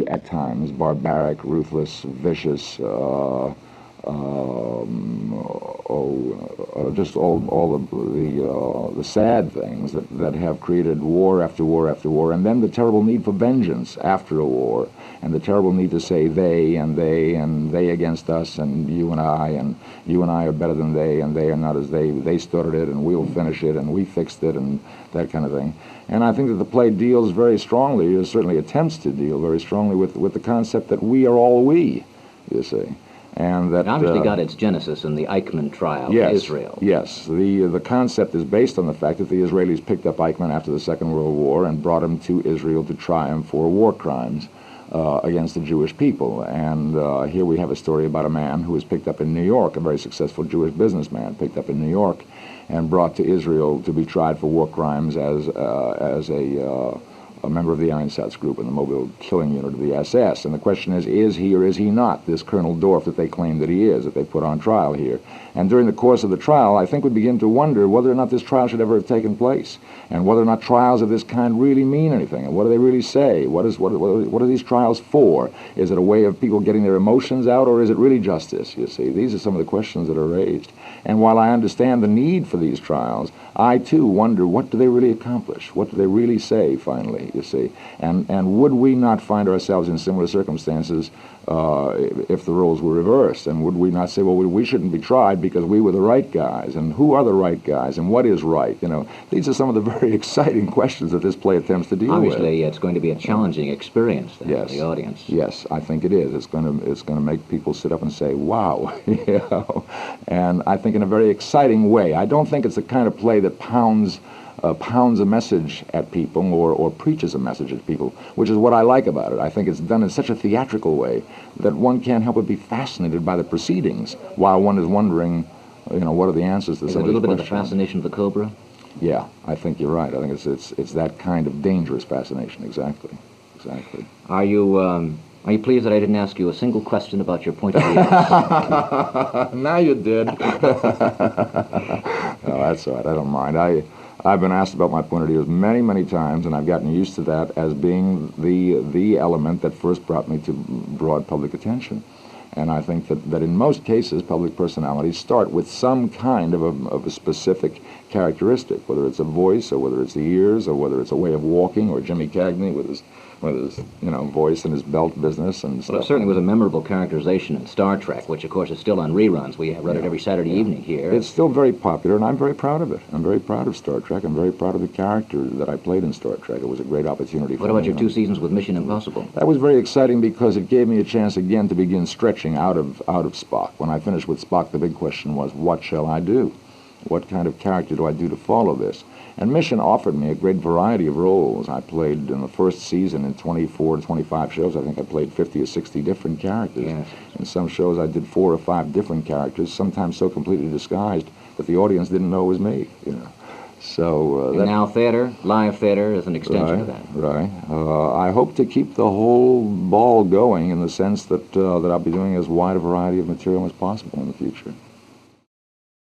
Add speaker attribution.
Speaker 1: at times, barbaric, ruthless, vicious, just all the sad things that have created war after war after war, and then the terrible need for vengeance after a war, and the terrible need to say they and they against us, and you and I are better than they, and they are not as they started it, and we'll finish it, and we fixed it, and that kind of thing. And I think that the play deals very strongly, or certainly attempts to deal very strongly with the concept that we are all we, you see. And that
Speaker 2: it obviously got its genesis in the Eichmann trial in Israel.
Speaker 1: Yes, the concept is based on the fact that the Israelis picked up Eichmann after the Second World War and brought him to Israel to try him for war crimes against the Jewish people. And here we have a story about a man who was picked up in New York, a very successful Jewish businessman, picked up in New York and brought to Israel to be tried for war crimes as a member of the Einsatz group in the mobile killing unit of the SS. And the question is he or is he not this Colonel Dorff that they claim that he is, that they put on trial here? And during the course of the trial, I think we begin to wonder whether or not this trial should ever have taken place, and whether or not trials of this kind really mean anything, and what do they really say? What are these trials for? Is it a way of people getting their emotions out, or is it really justice, you see? These are some of the questions that are raised. And while I understand the need for these trials, I, too, wonder, what do they really accomplish? What do they really say, finally, you see? And would we not find ourselves in similar circumstances if the roles were reversed? And would we not say, well, we shouldn't be tried because we were the right guys? And who are the right guys? And what is right? You know, these are some of the very exciting questions that this play attempts to deal with.
Speaker 2: Obviously, it's going to be a challenging experience then for the audience.
Speaker 1: Yes, I think it is. It's going to make people sit up and say, wow. You know? And I think in a very exciting way. I don't think it's the kind of play that pounds a message at people or preaches a message at people, which is what I like about it. I think it's done in such a theatrical way that one can't help but be fascinated by the proceedings while one is wondering, you know, what are the answers to some of these questions.
Speaker 2: Is it a little bit of the fascination of the cobra?
Speaker 1: Yeah, I think you're right. I think it's that kind of dangerous fascination. Exactly.
Speaker 2: Are you pleased that I didn't ask you a single question about your point of view?
Speaker 1: Now you did. No, that's all right. I don't mind. I've been asked about my point of view many, many times, and I've gotten used to that as being the element that first brought me to broad public attention. And I think that in most cases, public personalities start with some kind of a specific characteristic, whether it's a voice, or whether it's the ears, or whether it's a way of walking, or Jimmy Cagney with his voice and his belt business and stuff.
Speaker 2: Well, it certainly was a memorable characterization in Star Trek, which, of course, is still on reruns. We run it every Saturday evening here.
Speaker 1: It's still very popular, and I'm very proud of it. I'm very proud of Star Trek. I'm very proud of the character that I played in Star Trek. It was a great opportunity for me.
Speaker 2: What about your 2 seasons with Mission Impossible?
Speaker 1: That was very exciting because it gave me a chance again to begin stretching out of Spock. When I finished with Spock, the big question was, what shall I do? What kind of character do I do to follow this? And Mission offered me a great variety of roles. I played in the first season in 24 to 25 shows. I think I played 50 or 60 different characters.
Speaker 2: Yes.
Speaker 1: In some shows I did 4 or 5 different characters, sometimes so completely disguised that the audience didn't know it was me, you know. So
Speaker 2: and now theater, live theater, is an extension of that.
Speaker 1: Right. I hope to keep the whole ball going in the sense that I'll be doing as wide a variety of material as possible in the future.